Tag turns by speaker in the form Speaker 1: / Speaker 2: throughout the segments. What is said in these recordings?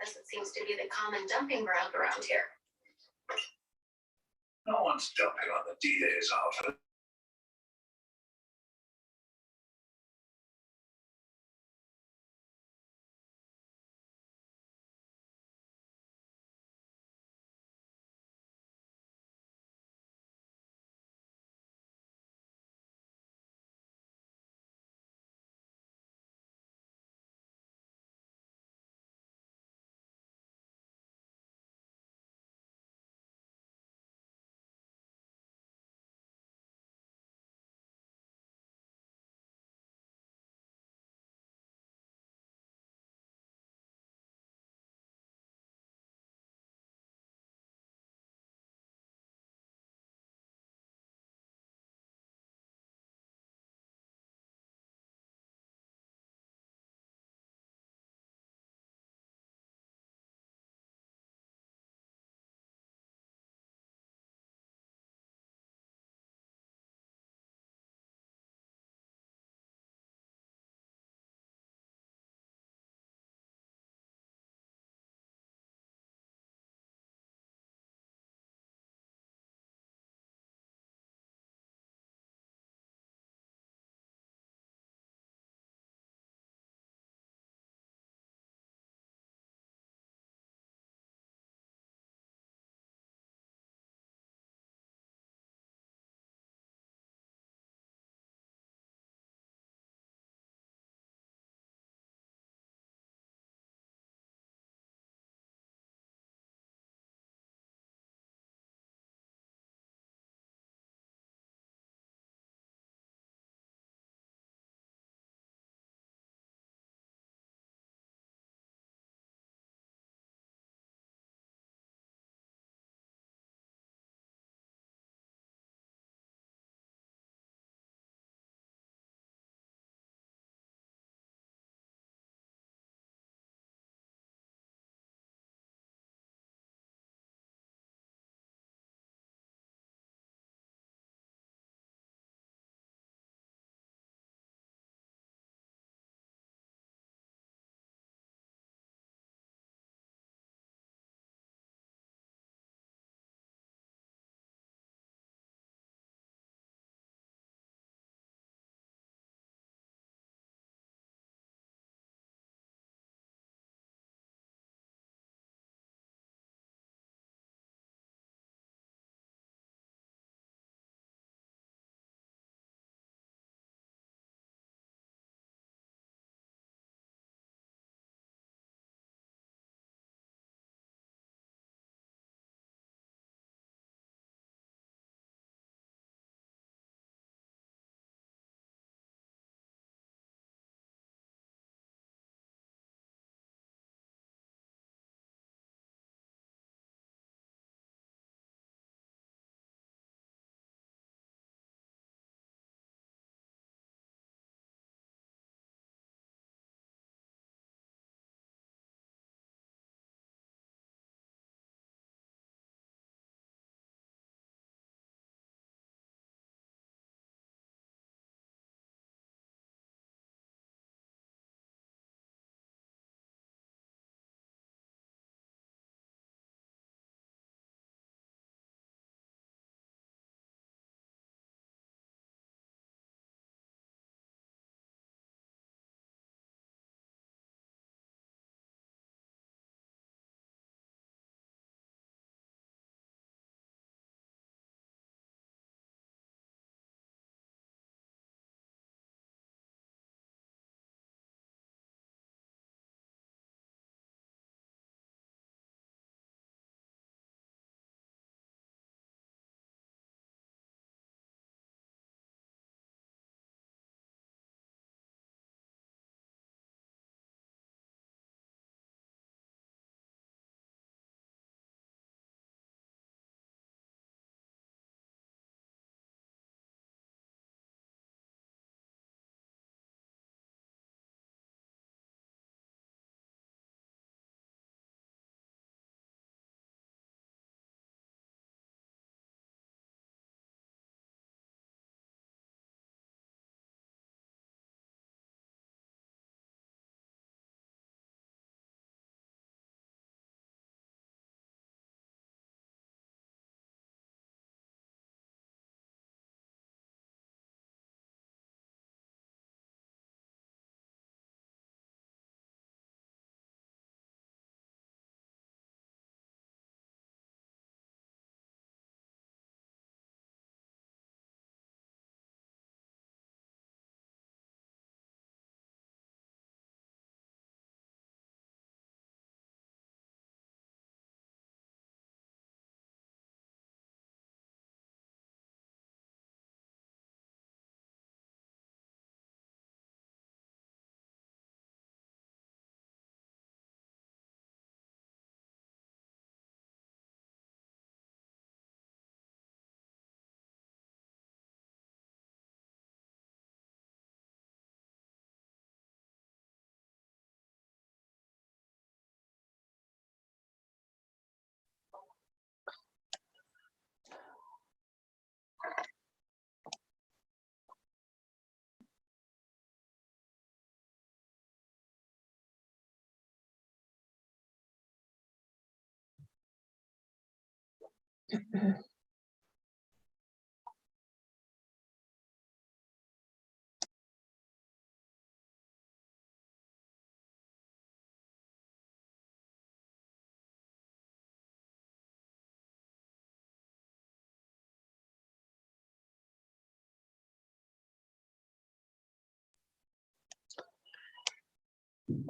Speaker 1: as it seems to be the common dumping ground around here.
Speaker 2: No one's dumping on the D-Day's office.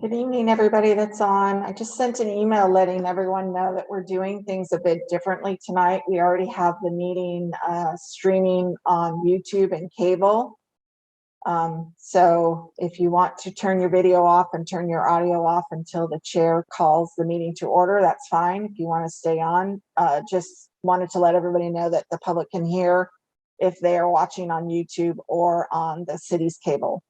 Speaker 3: Good evening, everybody that's on. I just sent an email letting everyone know that we're doing things a bit differently tonight. We already have the meeting streaming on YouTube and cable. So if you want to turn your video off and turn your audio off until the chair calls the meeting to order, that's fine. If you want to stay on, just wanted to let everybody know that the public can hear if they are watching on YouTube or on the city's cable.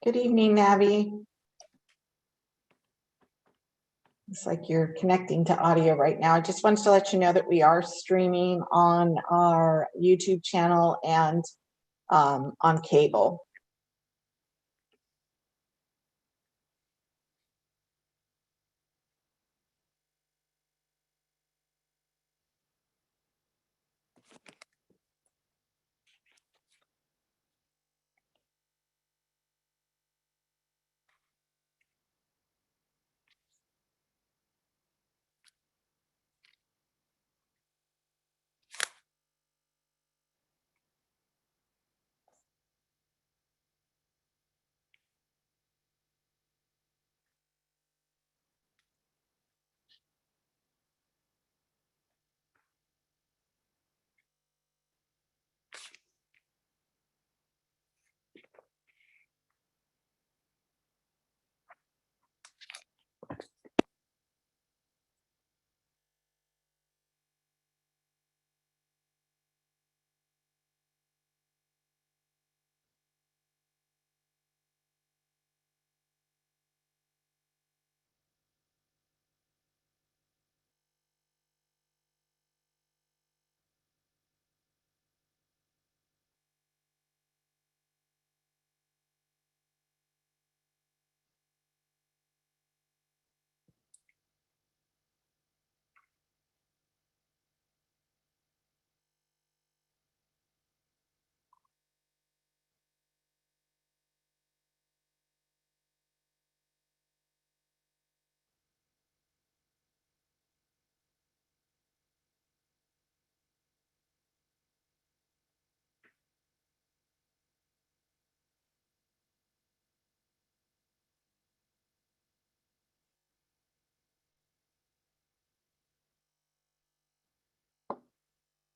Speaker 3: Good evening, Navi. Looks like you're connecting to audio right now. I just wanted to let you know that we are streaming on our YouTube channel and on cable.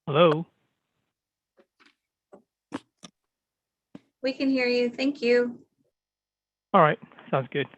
Speaker 4: Hello.
Speaker 5: We can hear you. Thank you.
Speaker 4: All right. Sounds good.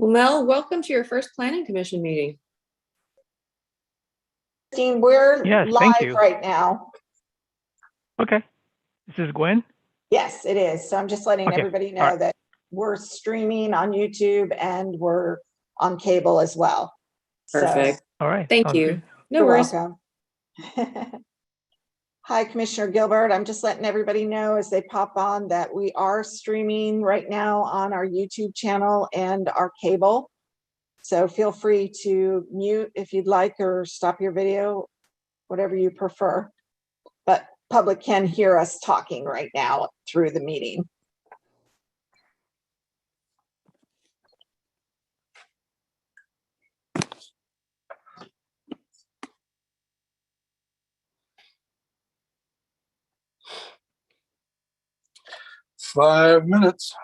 Speaker 5: Well, Mel, welcome to your first Planning Commission meeting.
Speaker 3: Christine, we're
Speaker 4: Yes, thank
Speaker 3: live
Speaker 4: you.
Speaker 3: right now.
Speaker 4: Okay. This is Gwen.
Speaker 3: Yes, it is. So I'm just letting
Speaker 4: Okay.
Speaker 3: everybody know
Speaker 4: All right.
Speaker 3: that we're streaming on YouTube and we're on cable as well.
Speaker 5: Perfect.
Speaker 4: All right.
Speaker 5: Thank
Speaker 4: Sounds
Speaker 5: you.
Speaker 4: good.
Speaker 5: No
Speaker 3: You're
Speaker 5: worries.
Speaker 3: welcome. Hi, Commissioner Gilbert. I'm just letting everybody know as they pop on that we are streaming right now on our YouTube channel and our cable. So feel free to mute if you'd like or stop your video, whatever you prefer. But public can hear us talking right now through the meeting.
Speaker 2: Five minutes.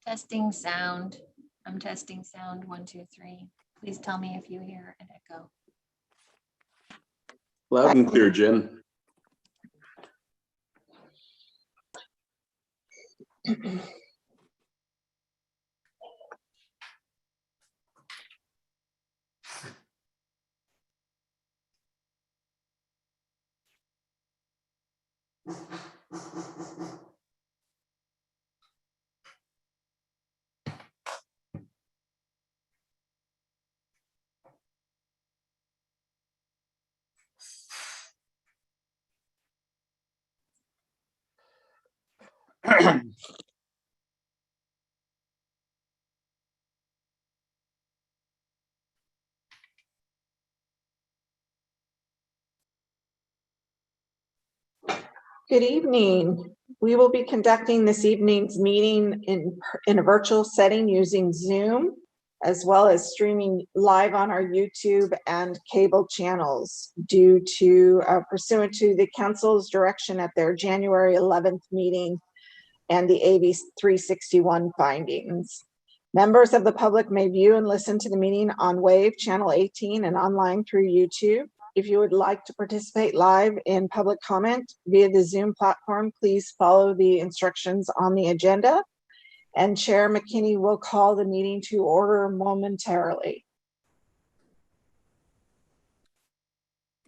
Speaker 6: Testing sound. I'm testing sound 1, 2, 3. Please tell me if you hear an echo.
Speaker 7: Loud and clear, Jen.
Speaker 3: Good evening. We will be conducting this evening's meeting in a virtual setting using Zoom, as well as streaming live on our YouTube and cable channels due to pursuant to the council's direction at their January 11th meeting and the AB 361 findings. Members of the public may view and listen to the meeting on Wave Channel 18 and online through YouTube. If you would like to participate live in public comment via the Zoom platform, please follow the instructions on the agenda, and Chair McKinney will call the meeting to order momentarily.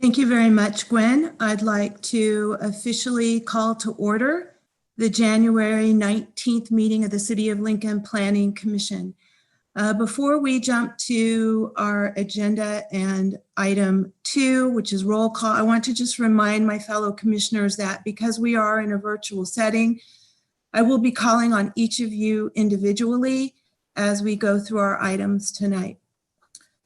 Speaker 8: Thank you very much, Gwen. I'd like to officially call to order the January 19th meeting of the City of Lincoln Planning Commission. Before we jump to our agenda and item 2, which is roll call, I want to just remind my fellow commissioners that because we are in a virtual setting, I will be calling on each of you individually as we go through our items tonight.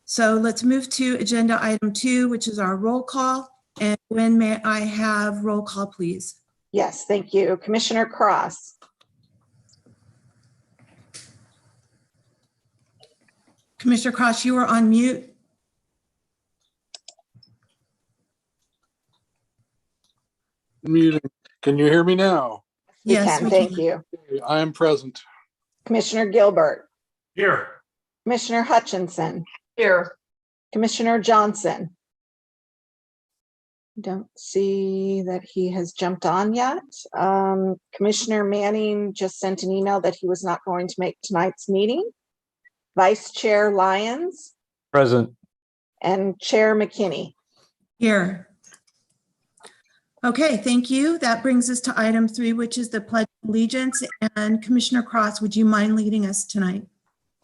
Speaker 8: So let's move to agenda item 2, which is our roll call. And when may I have roll call, please?
Speaker 3: Yes, thank you. Commissioner Cross.
Speaker 8: Commissioner Cross, you are on mute.
Speaker 9: Muting. Can you hear me now?
Speaker 3: We
Speaker 8: Yes,
Speaker 3: can,
Speaker 8: we
Speaker 3: thank
Speaker 8: can.
Speaker 3: you.
Speaker 9: I am present.
Speaker 3: Commissioner Gilbert.
Speaker 2: Here.
Speaker 3: Commissioner Hutchinson.
Speaker 1: Here.
Speaker 3: Commissioner Johnson. Don't see that he has jumped on yet. Commissioner Manning just sent an email that he was not going to make tonight's meeting. Vice Chair Lyons.
Speaker 10: Present.
Speaker 3: And Chair McKinney.
Speaker 8: Here. Okay, thank you. That brings us to item 3, which is the Pledge of Allegiance. And Commissioner Cross, would you mind leading us tonight?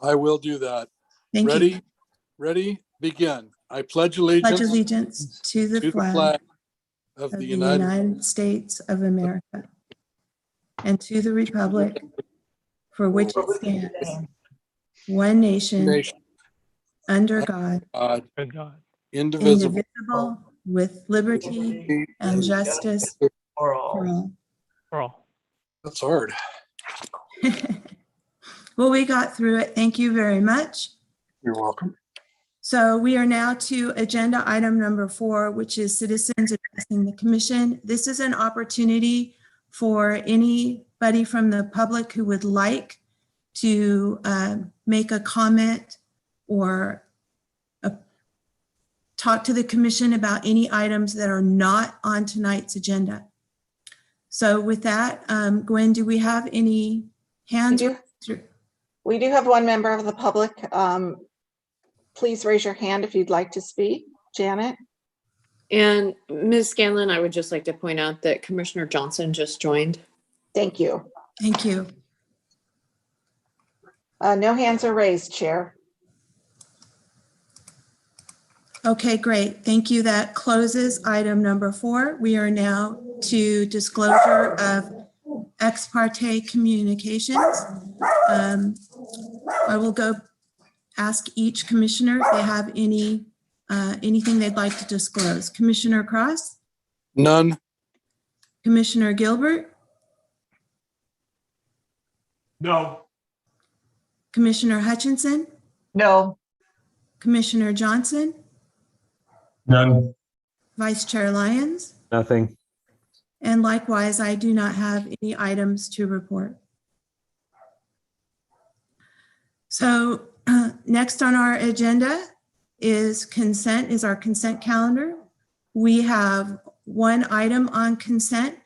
Speaker 9: I will do that.
Speaker 8: Thank
Speaker 9: Ready?
Speaker 8: you.
Speaker 9: Ready? Begin. I pledge allegiance,
Speaker 8: Pledge allegiance to the flag
Speaker 9: of
Speaker 8: of
Speaker 9: the
Speaker 8: the United States of America and to the republic for which it stands, one nation,
Speaker 9: Nation,
Speaker 8: under God,
Speaker 4: Good God.
Speaker 9: indivisible.
Speaker 8: indivisible, with liberty and justice for all.
Speaker 4: For all.
Speaker 9: That's hard.
Speaker 8: Well, we got through it. Thank you very much.
Speaker 9: You're welcome.
Speaker 8: So we are now to agenda item number 4, which is citizens addressing the commission. This is an opportunity for anybody from the public who would like to make a comment or talk to the commission about any items that are not on tonight's agenda. So with that, Gwen, do we have any hands?
Speaker 3: We do have one member of the public. Please raise your hand if you'd like to speak. Janet?
Speaker 11: And Ms. Scanlon, I would just like to point out that Commissioner Johnson just joined.
Speaker 3: Thank you.
Speaker 8: Thank you.
Speaker 3: No hands are raised, Chair.
Speaker 8: Okay, great. Thank you. That closes item number 4. We are now to disclosure of ex parte communications. I will go ask each commissioner if they have anything they'd like to disclose. Commissioner Cross?
Speaker 9: None.
Speaker 8: Commissioner Gilbert?
Speaker 2: No.
Speaker 8: Commissioner Hutchinson?
Speaker 1: No.
Speaker 8: Commissioner Johnson?
Speaker 2: None.
Speaker 8: Vice Chair Lyons?
Speaker 10: Nothing.
Speaker 8: And likewise, I do not have any items to report. So next on our agenda is our consent calendar. We have one item on consent,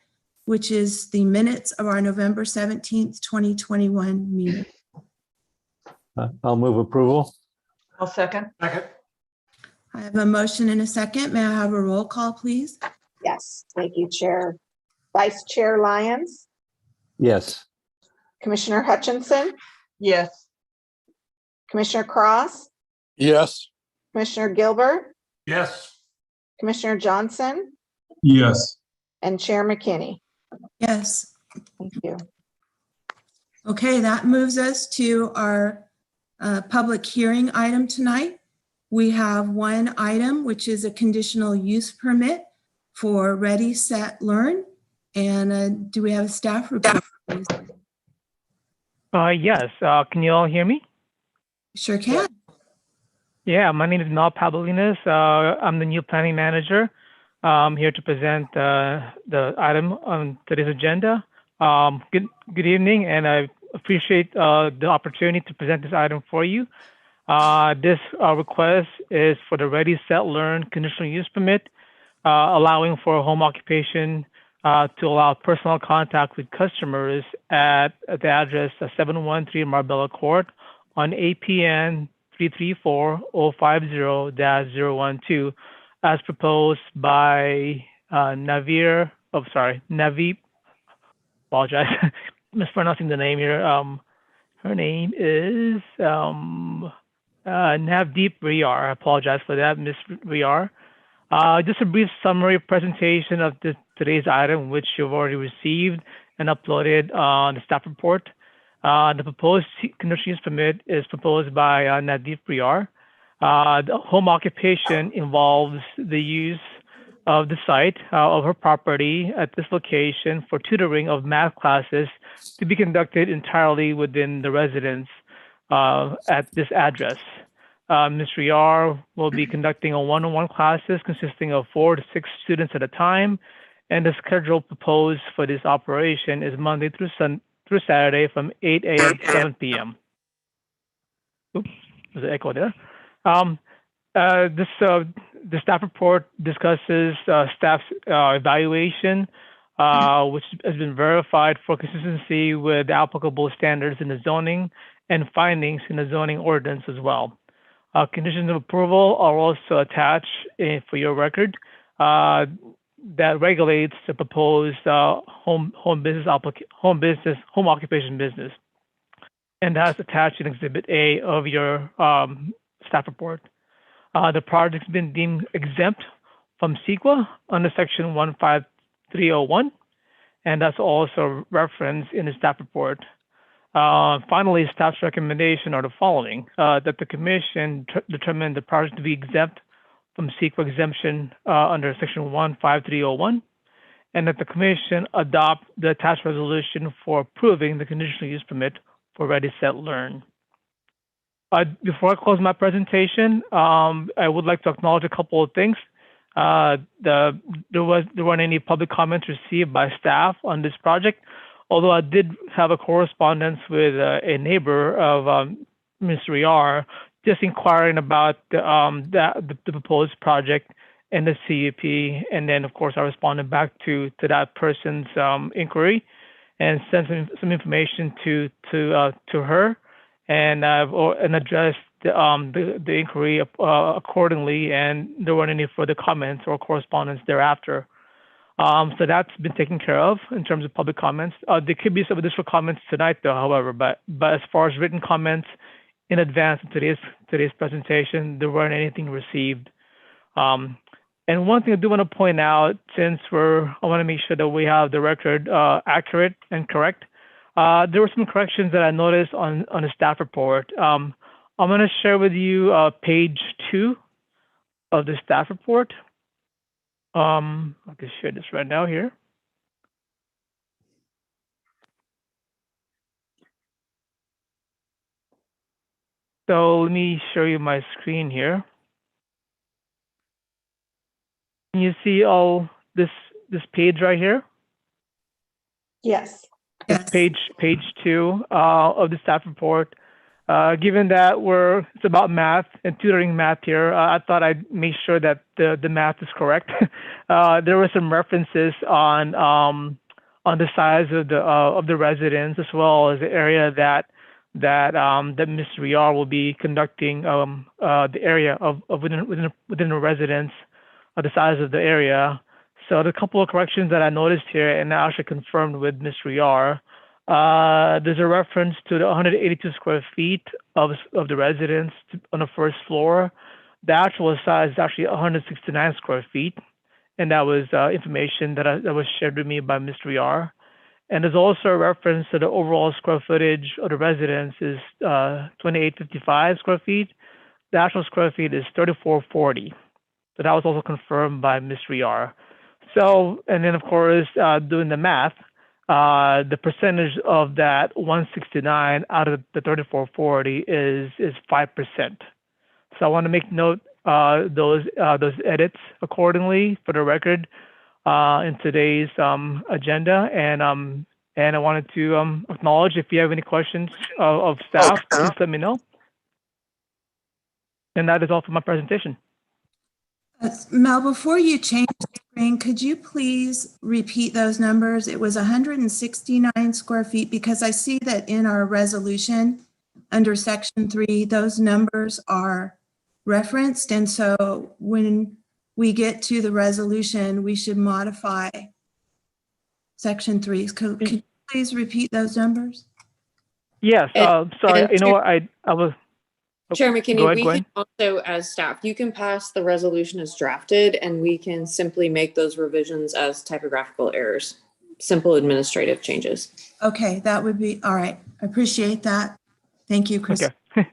Speaker 8: which is the minutes of our November 17th, 2021 meeting.
Speaker 7: I'll move approval.
Speaker 10: I'll second.
Speaker 2: Second.
Speaker 8: I have a motion and a second. May I have a roll call, please?
Speaker 3: Yes, thank you, Chair. Vice Chair Lyons,
Speaker 7: Yes.
Speaker 3: Commissioner Hutchinson,
Speaker 10: Yes.
Speaker 3: Commissioner Cross,
Speaker 9: Yes.
Speaker 3: Commissioner Gilbert,
Speaker 2: Yes.
Speaker 3: Commissioner Johnson,
Speaker 2: Yes.
Speaker 3: and Chair McKinney.
Speaker 8: Yes.
Speaker 3: Thank you.
Speaker 8: Okay, that moves us to our public hearing item tonight. We have one item, which is a conditional use permit for Ready, Set, Learn. And do we have a staff report, please?
Speaker 4: Yes. Can you all hear me?
Speaker 8: Sure can.
Speaker 4: Yeah, my name is Mel Pavlinas. I'm the new planning manager. I'm here to present the item on today's agenda. Good evening, and I appreciate the opportunity to present this item for you. This request is for the Ready, Set, Learn conditional use permit, allowing for home occupation to allow personal contact with customers at the address 713 Marbella Court on APN 334-050-012, as proposed by Navi, apologize, mispronouncing the name here. Her name is Navdeep Riyar. I apologize for that, Ms. Riyar. Just a brief summary presentation of today's item, which you've already received and uploaded on the staff report. The proposed conditional use permit is proposed by Navdeep Riyar. The home occupation involves the use of the site of her property at this location for tutoring of math classes to be conducted entirely within the residence at this address. Ms. Riyar will be conducting a one-on-one classes consisting of 4 to 6 students at a time, and the schedule proposed for this operation is Monday through Saturday from 8 a.m. to 7 p.m. Oops, there's an echo there. The staff report discusses staff's evaluation, which has been verified for consistency with applicable standards in the zoning and findings in the zoning ordinance as well. Conditions of approval are also attached for your record that regulates the proposed home occupation business, and that's attached in Exhibit A of your staff report. The project's been deemed exempt from CEQA under Section 15301, and that's also referenced in the staff report. Finally, staff's recommendation are the following: that the commission determine the project to be exempt from CEQA exemption under Section 15301, and that the commission adopt the attached resolution for approving the conditional use permit for Ready, Set, Learn. Before I close my presentation, I would like to acknowledge a couple of things. There weren't any public comments received by staff on this project, although I did have a correspondence with a neighbor of Ms. Riyar, just inquiring about the proposed project and the CUP, and then of course I responded back to that person's inquiry and sent some information to her, and addressed the inquiry accordingly, and there weren't any further comments or correspondence thereafter. So that's been taken care of in terms of public comments. There could be some additional comments tonight, though, however, but as far as written comments in advance of today's presentation, there weren't anything received. And one thing I do want to point out, since I want to make sure that we have the record accurate and correct. There were some corrections that I noticed on the staff report. I'm going to share with you page 2 of the staff report. I can share this right now here. So let me show you my screen here. Can you see all this page right here?
Speaker 3: Yes.
Speaker 8: Yes.
Speaker 4: Page 2 of the staff report Given that it's about math and tutoring math here, I thought I'd make sure that the math is correct. There were some references on the size of the residence, as well as the area that Ms. Riar will be conducting the area of within a residence, the size of the area. So the couple of corrections that I noticed here, and I actually confirmed with Ms. Riar. There's a reference to the 182 square feet of the residence on the first floor. The actual size is actually 169 square feet, and that was information that was shared with me by Ms. Riar. And there's also a reference to the overall square footage of the residence is 2855 square feet. The actual square feet is 3440. So that was also confirmed by Ms. Riar. So, and then of course, doing the math, the percentage of that 169 out of the 3440 is 5%. So I want to make note those edits accordingly for the record in today's agenda, and I wanted to acknowledge if you have any questions of staff, please let me know. And that is all for my presentation.
Speaker 8: Mel, before you change the screen, could you please repeat those numbers? It was 169 square feet, because I see that in our resolution under section 3, those numbers are referenced. And so when we get to the resolution, we should modify section 3. Could you please repeat those numbers?
Speaker 4: Yes, sorry, you know what, I was.
Speaker 11: Chair McKinney,
Speaker 4: Go ahead,
Speaker 11: we
Speaker 4: Gwen.
Speaker 11: can also, as staff, you can pass the resolution as drafted, and we can simply make those revisions as typographical errors, simple administrative changes.
Speaker 8: Okay, that would be, all right. I appreciate that. Thank you, Chris.
Speaker 4: Okay.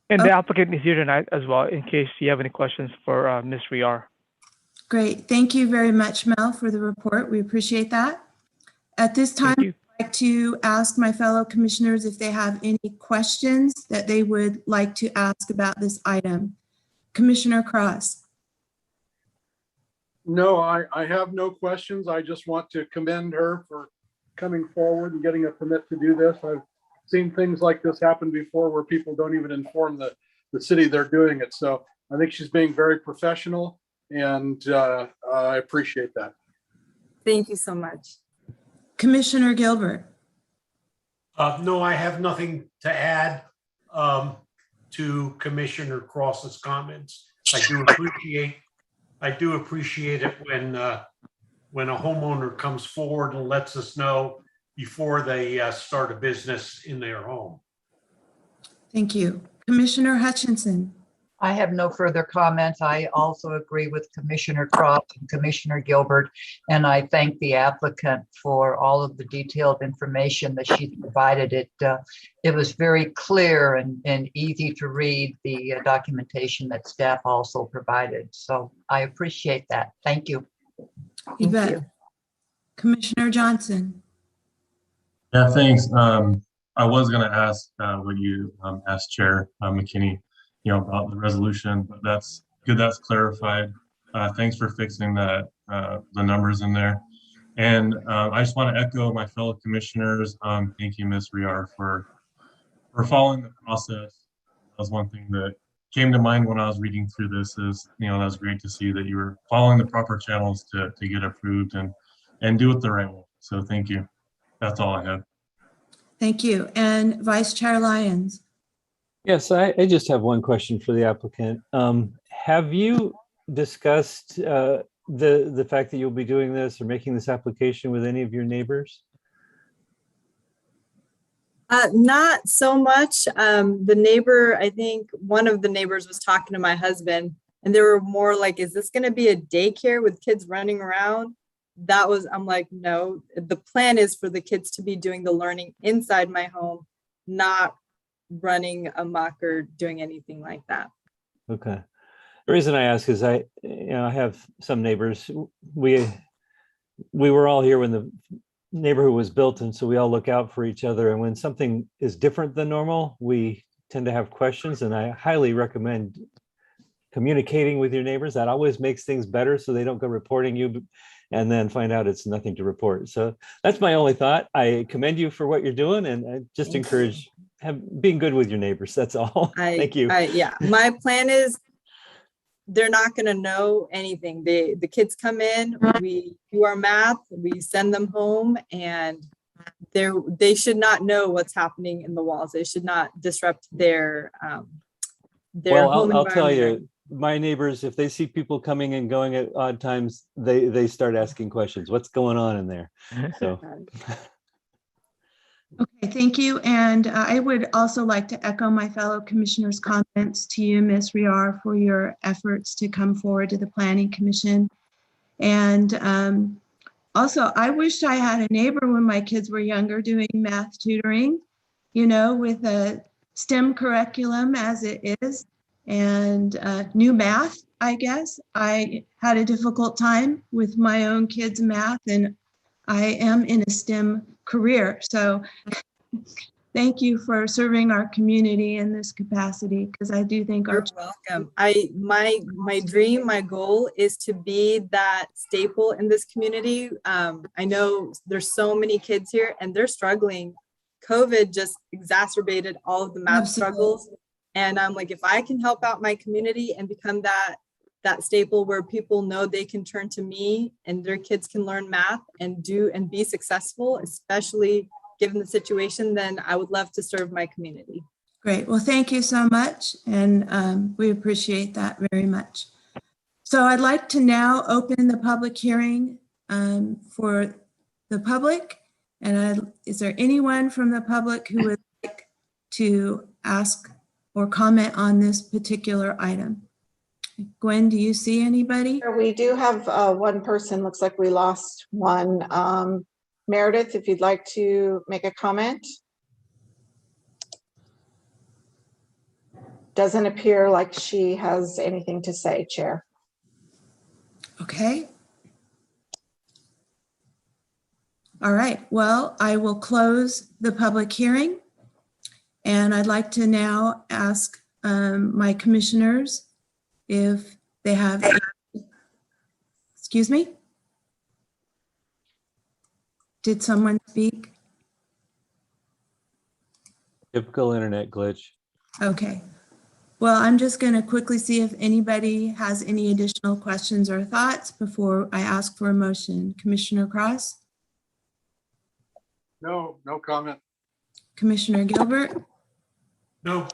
Speaker 4: And the applicant is here tonight as well, in case you have any questions for Ms. Riar.
Speaker 8: Great. Thank you very much, Mel, for the report. We appreciate that. At this time,
Speaker 4: Thank you.
Speaker 8: I'd like to ask my fellow commissioners if they have any questions that they would like to ask about this item. Commissioner Cross.
Speaker 9: No, I have no questions. I just want to commend her for coming forward and getting a permit to do this. I've seen things like this happen before where people don't even inform the city they're doing it. So I think she's being very professional, and I appreciate that.
Speaker 12: Thank you so much.
Speaker 8: Commissioner Gilbert.
Speaker 2: No, I have nothing to add to Commissioner Cross's comments. I do appreciate it when a homeowner comes forward and lets us know before they start a business in their home.
Speaker 8: Thank you. Commissioner Hutchinson.
Speaker 10: I have no further comments. I also agree with Commissioner Cross and Commissioner Gilbert, and I thank the applicant for all of the detailed information that she provided. It was very clear and easy to read, the documentation that staff also provided. So I appreciate that. Thank you.
Speaker 8: You bet. Commissioner Johnson.
Speaker 13: Yeah, thanks. I was going to ask what you asked Chair McKinney, about the resolution, but that's good. That's clarified. Thanks for fixing that, the numbers in there. And I just want to echo my fellow commissioners. Thank you, Ms. Riar, for following the process. That was one thing that came to mind when I was reading through this is, that was great to see that you were following the proper channels to get approved and do it the right way. So thank you. That's all I have. Thank you.
Speaker 8: And Vice Chair Lyons.
Speaker 7: Yes, I just have one question for the applicant. Have you discussed the fact that you'll be doing this or making this application with any of your neighbors?
Speaker 12: Not so much. The neighbor, I think one of the neighbors was talking to my husband, and they were more like, is this going to be a daycare with kids running around? I'm like, no, the plan is for the kids to be doing the learning inside my home, not running amok or doing anything like that.
Speaker 7: Okay. The reason I ask is I have some neighbors. We were all here when the neighborhood was built, and so we all look out for each other. And when something is different than normal, we tend to have questions. And I highly recommend communicating with your neighbors. That always makes things better, so they don't go reporting you and then find out it's nothing to report. So that's my only thought. I commend you for what you're doing, and I just
Speaker 12: Thank
Speaker 7: encourage being good with your neighbors. That's all. Thank you.
Speaker 12: Yeah, my plan is they're not going to know anything. The kids come in, we do our math, we send them home, and they should not know what's happening in the walls. They should not disrupt their
Speaker 7: Well,
Speaker 12: home
Speaker 7: I'll tell
Speaker 12: environment.
Speaker 7: you, my neighbors, if they see people coming and going at odd times, they start asking questions. What's going on in there? So.
Speaker 8: Okay, thank you. And I would also like to echo my fellow commissioners' comments to you, Ms. Riar, for your efforts to come forward to the Planning Commission. And also, I wished I had a neighbor when my kids were younger doing math tutoring, you know, with a STEM curriculum as it is, and new math, I guess. I had a difficult time with my own kids' math, and I am in a STEM career. So thank you for serving our community in this capacity, because I do think our
Speaker 12: You're welcome. My dream, my goal is to be that staple in this community. I know there's so many kids here and they're struggling. COVID just exacerbated all of the math struggles. And I'm like, if I can help out my community and become that staple where people know they can turn to me and their kids can learn math and be successful, especially given the situation, then I would love to serve my community.
Speaker 8: Great. Well, thank you so much. And we appreciate that very much. So I'd like to now open the public hearing for the public. And is there anyone from the public who would like to ask or comment on this particular item? Gwen, do you see anybody?
Speaker 3: We do have one person. Looks like we lost one. Meredith, if you'd like to make a comment. Doesn't appear like she has anything to say, Chair.
Speaker 8: Okay. All right. Well, I will close the public hearing. And I'd like to now ask my commissioners if they have, excuse me? Did someone speak?
Speaker 7: Typical internet glitch.
Speaker 8: Okay. Well, I'm just going to quickly see if anybody has any additional questions or thoughts before I ask for a motion. Commissioner Cross?
Speaker 9: No comment.
Speaker 8: Commissioner Gilbert?
Speaker 2: No.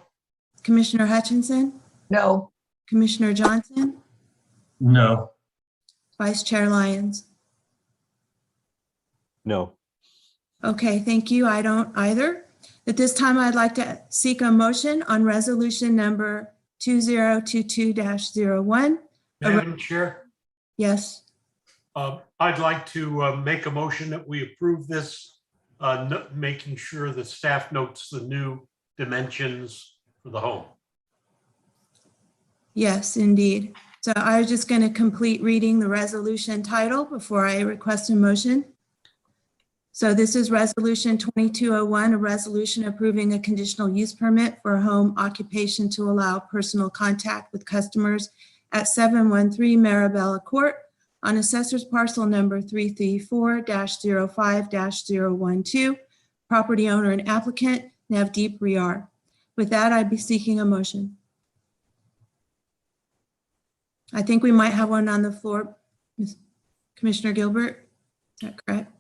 Speaker 8: Commissioner Hutchinson?
Speaker 10: No.
Speaker 8: Commissioner Johnson?
Speaker 13: No.
Speaker 8: Vice Chair Lyons?
Speaker 7: No.
Speaker 8: Okay, thank you. I don't either. At this time, I'd like to seek a motion on resolution number 2022-01.
Speaker 2: Madam Chair,
Speaker 8: Yes,
Speaker 2: I'd like to make a motion that we approve this, making sure the staff notes the new dimensions for the home.
Speaker 8: yes, indeed. So I was just going to complete reading the resolution title before I request a motion. So this is Resolution 2201, a resolution approving a conditional use permit for a home occupation to allow personal contact with customers at 713 Marabella Court on Assessor's Parcel Number 334-05-012, property owner and applicant Navdeep Riar. With that, I'd be seeking a motion. I think we might have one on the floor. Commissioner Gilbert, is that correct?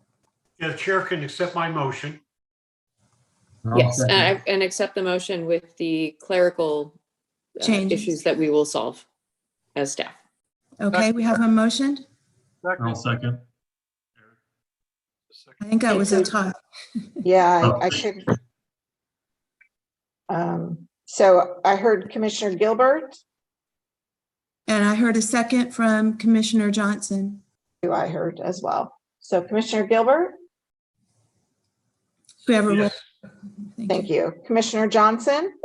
Speaker 2: Yeah, the chair can accept my motion.
Speaker 11: Yes, and accept the motion with the clerical
Speaker 8: Changes.
Speaker 11: issues that we will solve as staff.
Speaker 8: Okay, we have a motion.
Speaker 13: I'll second.
Speaker 8: I think that was a tie.
Speaker 3: Yeah, I could. So I heard Commissioner Gilbert.
Speaker 8: And I heard a second from Commissioner Johnson.
Speaker 3: Who I heard as well. So Commissioner Gilbert.
Speaker 8: Whoever will.
Speaker 2: Yes.
Speaker 3: Thank you. Commissioner Johnson.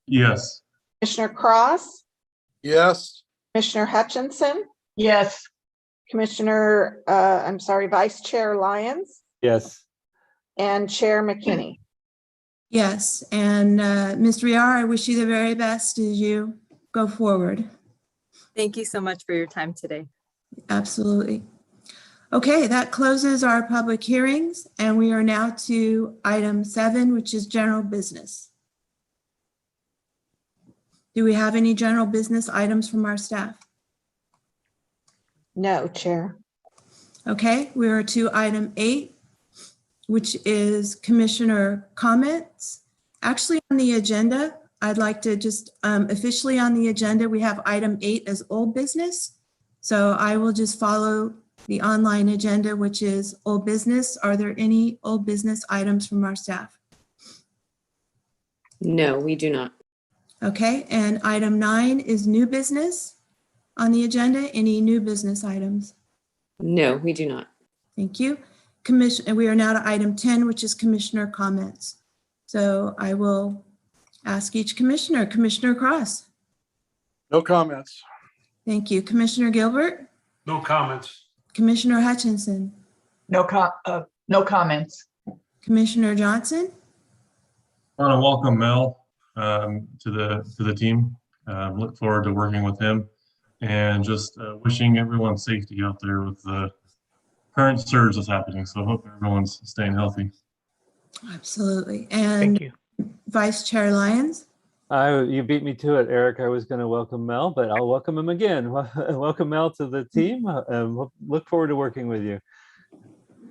Speaker 13: Yes.
Speaker 3: Commissioner Cross.
Speaker 9: Yes.
Speaker 3: Commissioner Hutchinson.
Speaker 10: Yes.
Speaker 3: Commissioner, Vice Chair Lyons.
Speaker 7: Yes.
Speaker 3: And Chair McKinney.
Speaker 8: Yes, and Ms. Riar, I wish you the very best as you go forward.
Speaker 12: Thank you so much for your time today.
Speaker 8: Absolutely. Okay, that closes our public hearings, and we are now to item 7, which is general business. Do we have any general business items from our staff?
Speaker 3: No, Chair.
Speaker 8: Okay, we are to item 8, which is commissioner comments. Actually, on the agenda, I'd like to just officially on the agenda, we have item 8 as old business. So I will just follow the online agenda, which is old business. Are there any old business items from our staff?
Speaker 11: No, we do not.
Speaker 8: Okay, and item 9 is new business on the agenda. Any new business items?
Speaker 11: No, we do not.
Speaker 8: Thank you. And we are now to item 10, which is commissioner comments. So I will ask each commissioner. Commissioner Cross.
Speaker 9: No comments.
Speaker 8: Thank you. Commissioner Gilbert.
Speaker 2: No comments.
Speaker 8: Commissioner Hutchinson.
Speaker 10: No comments.
Speaker 8: Commissioner Johnson.
Speaker 13: I want to welcome Mel to the team. Look forward to working with him, and just wishing everyone safety out there with the current surge that's happening. So I hope everyone's staying healthy.
Speaker 8: Absolutely. And
Speaker 4: Thank you.
Speaker 8: Vice Chair Lyons.
Speaker 7: You beat me to it, Eric. I was going to welcome Mel, but I'll welcome him again. Welcome Mel to the team. Look forward to working with you.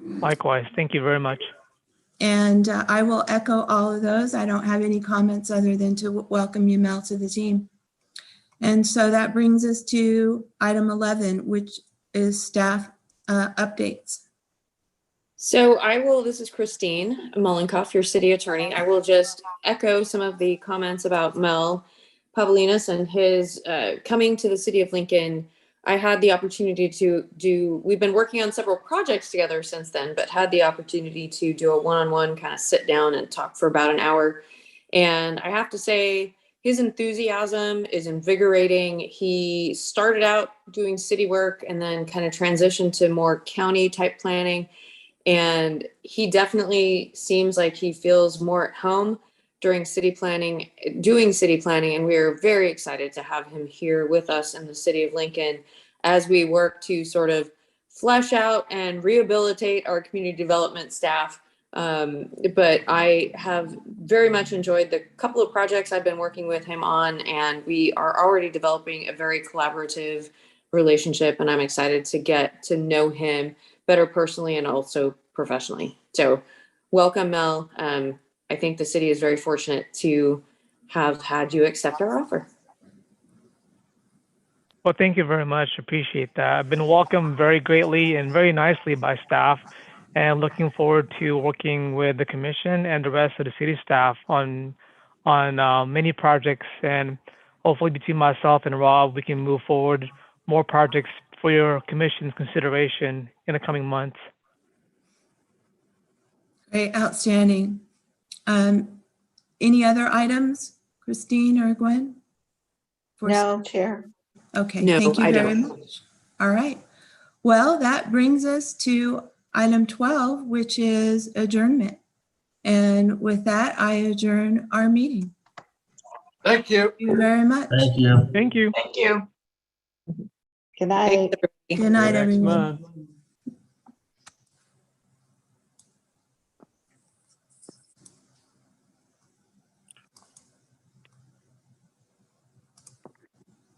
Speaker 4: Likewise. Thank you very much.
Speaker 8: And I will echo all of those. I don't have any comments other than to welcome you, Mel, to the team. And so that brings us to item 11, which is staff updates.
Speaker 11: So this is Christine Mollenkoff, your city attorney. I will just echo some of the comments about Mel Pavlinas and his coming to the city of Lincoln. I had the opportunity we've been working on several projects together since then, but had the opportunity to do a one-on-one kind of sit down and talk for about an hour. And I have to say, his enthusiasm is invigorating. He started out doing city work and then kind of transitioned to more county type planning. And he definitely seems like he feels more at home doing city planning. And we are very excited to have him here with us in the city of Lincoln as we work to sort of flesh out and rehabilitate our community development staff. But I have very much enjoyed the couple of projects I've been working with him on, and we are already developing a very collaborative relationship, and I'm excited to get to know him better personally and also professionally. So welcome, Mel. I think the city is very fortunate to have had you accept our offer.
Speaker 4: Well, thank you very much. Appreciate that. I've been welcomed very greatly and very nicely by staff, and looking forward to working with the commission and the rest of the city staff on many projects. And hopefully between myself and Rob, we can move forward more projects for your commission's consideration in the coming months.
Speaker 8: Great, outstanding. Any other items, Christine or Gwen?
Speaker 3: No, Chair.
Speaker 8: Okay,
Speaker 11: No,
Speaker 8: thank you
Speaker 11: I
Speaker 8: very
Speaker 11: don't.
Speaker 8: much. All right. Well, that brings us to item 12, which is adjournment. And with that, I adjourn our meeting.
Speaker 9: Thank you.
Speaker 8: Thank you very much.
Speaker 13: Thank you.
Speaker 4: Thank you.
Speaker 10: Thank you.
Speaker 3: Good night.
Speaker 8: Good night,
Speaker 7: Next
Speaker 8: everyone.
Speaker 7: month.